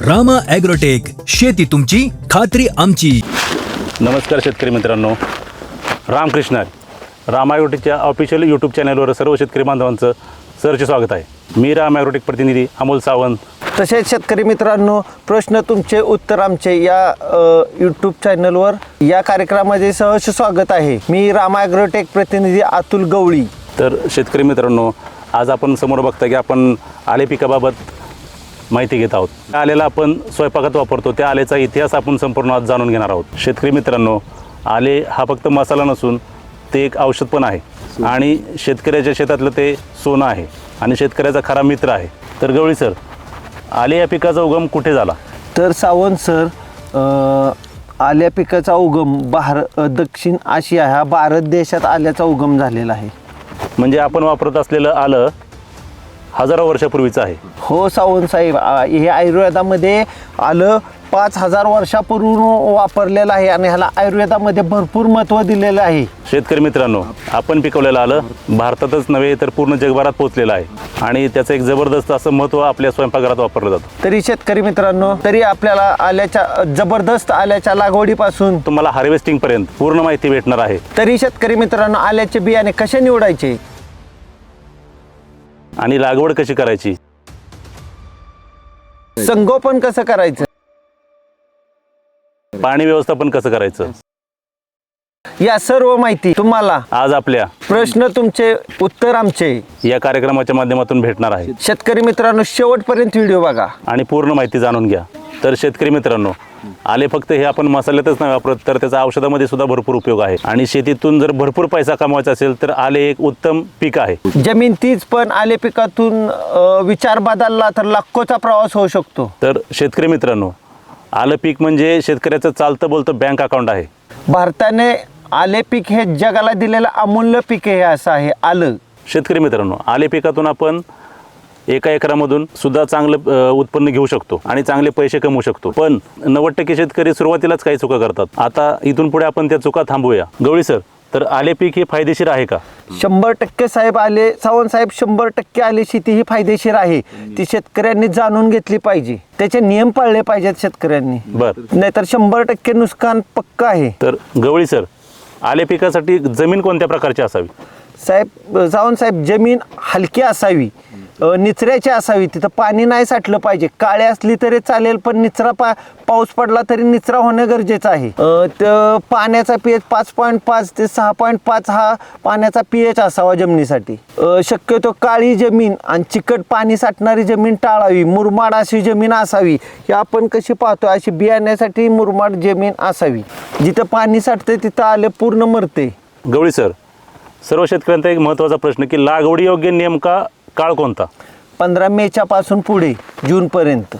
Rama agrotech, शेती तुमची, खात्री आमची. नमस्कार शेतकरी मित्रांनो, रामकृष्ण रामा ॲग्रोटेकच्या ऑफिशियल यूट्यूब चॅनलवर सर्व शेतकरी बांधवांचं सहर्ष स्वागत आहे. मी रामा ॲग्रोटेक प्रतिनिधी अमोल सावंत. तसेच शेतकरी मित्रांनो, प्रश्न तुमचे उत्तर आमचे या यूट्यूब चॅनलवर या कार्यक्रमामध्ये सहर्ष स्वागत आहे. मी रामा ॲग्रोटेक प्रतिनिधी अतुल गवळी. तर शेतकरी मित्रांनो, आज आपण समोर बघता की आपण आले पिकाबाबत माहिती घेत आहोत. त्या आलेला आपण स्वयंपाकात वापरतो, त्या आलेचा इतिहास आपण संपूर्ण आज जाणून घेणार आहोत. शेतकरी मित्रांनो, आले हा फक्त मसाला नसून ते एक औषध पण आहे आणि शेतकऱ्याच्या शेतातलं ते सोनं आहे आणि शेतकऱ्याचा खरा मित्र आहे. तर गवळी सर, आले या पिकाचा उगम कुठे झाला? तर सावंत सर, आल्या पिकाचा उगम दक्षिण आशिया ह्या भारत देशात आल्याचा उगम झालेला आहे. म्हणजे आपण वापरत असलेलं आलं हजारो वर्षापूर्वीचं आहे. हो सावंत साहेब, हे आयुर्वेदामध्ये आलं 5000 वर्षापूर्वी वापरलेलं आहे आणि ह्याला आयुर्वेदामध्ये भरपूर महत्त्व दिलेलं आहे. शेतकरी मित्रांनो, आपण पिकवलेलं आलं भारतातच नव्हे तर पूर्ण जगभरात पोहोचलेलं आहे आणि त्याचं एक जबरदस्त असं महत्त्व आपल्या स्वयंपाकघरात वापरलं जातं. तरी शेतकरी मित्रांनो, आपल्याला जबरदस्त आल्याच्या लागवडीपासून तुम्हाला हार्वेस्टिंग पर्यंत पूर्ण माहिती भेटणार आहे. तरी शेतकरी मित्रांनो, आल्याचे बियाणे कसे निवडायचे आणि लागवड कशी करायची, संगोपन कसं करायचं, पाणी व्यवस्थापन कसं करायचं, या सर्व माहिती तुम्हाला आज आपल्या प्रश्न तुमचे उत्तर आमचे या कार्यक्रमाच्या माध्यमातून भेटणार आहे. शेतकरी मित्रांनो, शेवटपर्यंत व्हिडिओ बघा आणि पूर्ण माहिती जाणून घ्या. तर शेतकरी मित्रांनो, आले फक्त हे आपण मसाल्यातच नाही वापरत, तर त्याचा औषधामध्ये सुद्धा भरपूर उपयोग आहे आणि शेतीतून जर भरपूर पैसा कमवायचा असेल तर आले एक उत्तम पीक आहे. जमीन तीच, पण आले पिकातून विचार बदलला तर लाखोचा प्रवास होऊ शकतो. तर शेतकरी मित्रांनो, आलं पीक म्हणजे शेतकऱ्याचं चालतं बोलतं बँक अकाउंट आहे. भारताने आले पीक हे जगाला दिलेलं अमूल्य पीक हे असं आहे आलं. शेतकरी मित्रांनो, आले पिकातून आपण एका एकरामधून सुद्धा चांगलं उत्पन्न घेऊ शकतो आणि चांगले पैसे कमवू शकतो. पण 90% शेतकरी सुरुवातीलाच काही चुका करतात. आता इथून पुढे आपण त्या चुका थांबवूया. गवळी सर, तर आले पीक हे फायदेशीर आहे का? 100% साहेब, आले सावंत साहेब, 100% आले शेती ही फायदेशीर आहे. ती शेतकऱ्यांनी जाणून घेतली पाहिजे, त्याचे नियम पाळले पाहिजेत शेतकऱ्यांनी. नाहीतर 100% नुकसान पक्का आहे. तर गवळी सर, आले पिकासाठी जमीन कोणत्या प्रकारची असावी? साहेब, सावंत साहेब, जमीन हलकी असावी, निचऱ्याची असावी, तिथं पाणी नाही साठलं पाहिजे. काळे असली तरी चालेल, पण निचरा पाऊस पडला तरी निचरा होणं गरजेचं आहे. पाण्याचा पीएच 5.5 ते 6.5 हा पाण्याचा पीएच असावा जमिनीसाठी. शक्यतो काळी जमीन आणि चिकट पाणी साठणारी जमीन टाळावी. मुरमाड अशी जमीन असावी. ही आपण कशी पाहतो, अशी बियाण्यासाठी मुरमाड जमीन असावी. जिथं पाणी साठते तिथं आले पूर्ण मरते. गवळी सर, सर्व शेतकऱ्यांचा एक महत्त्वाचा प्रश्न की लागवडी योग्य नेमका काळ कोणता? 15 मेच्या पासून पुढे जूनपर्यंत.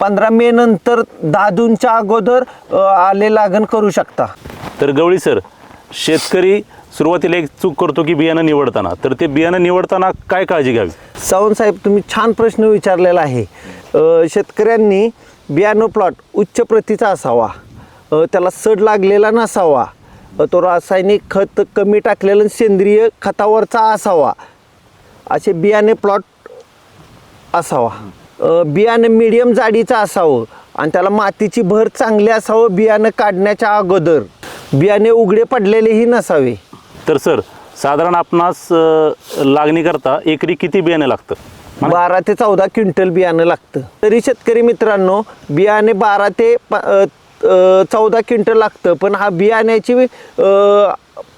15 मे नंतर 10 जूनच्या अगोदर आले लागण करू शकता. तर गवळी सर, शेतकरी सुरुवातीला एक चूक करतो की बियाणं निवडताना, तर ते बियाणं निवडताना काय काळजी घ्यावी? सावंत साहेब, तुम्ही छान प्रश्न विचारलेला आहे. शेतकऱ्यांनी बियाणं प्लॉट उच्च प्रतीचा असावा, त्याला सड लागलेला नसावा, तो रासायनिक खत कमी टाकलेलं सेंद्रिय खतावरचा असावा, असे बियाणे प्लॉट असावा. बियाणं मीडियम जाडीचं असावं आणि त्याला मातीची भर चांगली असावं. बियाणं काढण्याच्या अगोदर बियाणे उघडे पडलेलेही नसावे. तर सर, साधारण आपणास लागणी करता एकरी किती बियाणे लागतं? 12 ते 14 क्विंटल बियाणं लागतं. तरी शेतकरी मित्रांनो, बियाणे 12 ते 14 क्विंटल लागतं, पण हा बियाण्याची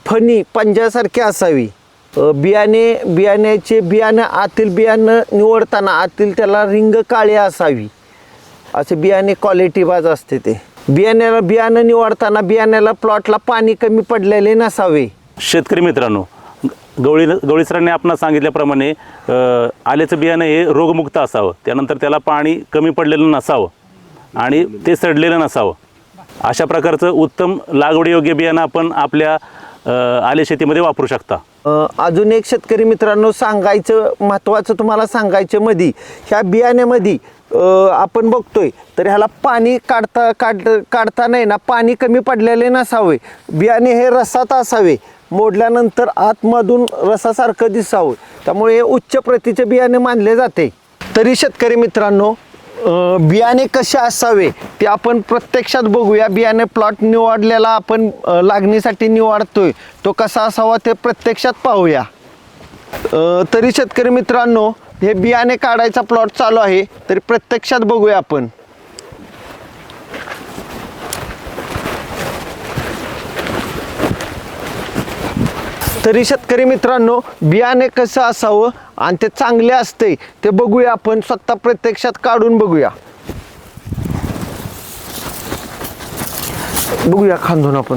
फणी पंजासारखी असावी. बियाणं आतील बियाणं निवडताना आतील त्याला रिंग काळी असावी. असे बियाणे क्वालिटी बाज असते. ते बियाणं निवडताना बियाण्याला प्लॉटला पाणी कमी पडलेले नसावे. शेतकरी मित्रांनो, गवळी सरांनी आपणास सांगितल्याप्रमाणे आल्याचं बियाणं हे रोगमुक्त असावं, त्यानंतर त्याला पाणी कमी पडलेलं नसावं आणि ते सडलेलं नसावं. अशा प्रकारचं उत्तम लागवडी योग्य बियाणं आपण आपल्या आले शेतीमध्ये वापरू शकता. अजून एक शेतकरी मित्रांनो, महत्त्वाचं तुम्हाला सांगायचं मध्ये, ह्या बियाण्यामध्ये आपण बघतोय तर ह्याला पाणी काढता नाही ना, पाणी कमी पडलेले नसावे. बियाणे हे रसात असावे, मोडल्यानंतर आतमधून रसासारखं दिसावं. त्यामुळे हे उच्च प्रतीचे बियाणे मानले जाते. तरी शेतकरी मित्रांनो, बियाणे कसे असावे ते आपण प्रत्यक्षात बघूया. बियाणे प्लॉट निवडलेला आपण लागणीसाठी निवडतोय तो कसा असावा ते प्रत्यक्षात पाहूया. तरी शेतकरी मित्रांनो, हे बियाणे काढायचा प्लॉट चालू आहे, तरी प्रत्यक्षात बघूया आपण. तरी शेतकरी मित्रांनो, बियाणे कसं असावं आणि ते चांगले असते ते बघूया आपण, स्वतः प्रत्यक्षात काढून बघूया. बघूया खांदून आपण.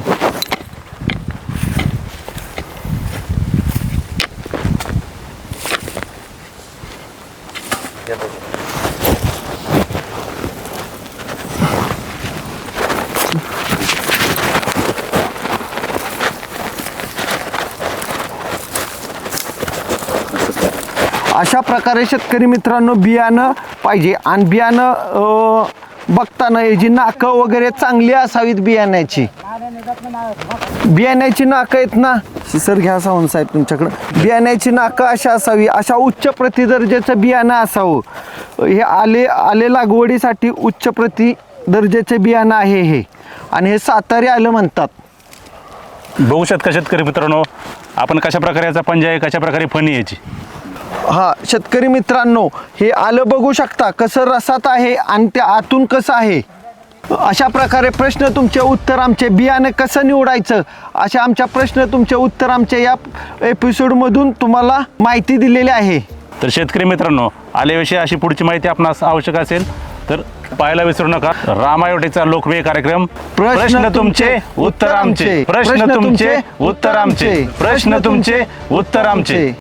अशा प्रकारे शेतकरी मित्रांनो बियाणं पाहिजे. आणि बियाणं बघताना याची नाकं वगैरे चांगली असावीत. बियाण्याची नाकं आहेत ना, सर घ्या सावंत साहेब तुमच्याकडं. बियाण्याची नाकं अशा असावी, अशा उच्च प्रति दर्जाचं बियाणं असावं. हे आले लागवडीसाठी उच्च प्रति दर्जाचे बियाणं आहे हे, आणि हे सातारी आलं म्हणतात. बघू शकता शेतकरी मित्रांनो, आपण कशा प्रकारे याचा पंजा आहे, कशा प्रकारे फणी याची. हा शेतकरी मित्रांनो, हे आलं बघू शकता कसं रसात आहे आणि ते आतून कसं आहे. अशा प्रकारे प्रश्न तुमचे उत्तर आमचे. बियाणं कसं निवडायचं असे आमच्या प्रश्न तुमचे उत्तर आमच्या या एपिसोडमधून तुम्हाला माहिती दिलेली आहे. तर शेतकरी मित्रांनो, आल्याविषयी अशी पुढची माहिती आपणास आवश्यक असेल तर पाहायला विसरू नका रामायोटेचा लोकप्रिय कार्यक्रम प्रश्न तुमचे उत्तर आमचे. प्रश्न तुमचे उत्तर आमचे. प्रश्न तुमचे उत्तर आमचे.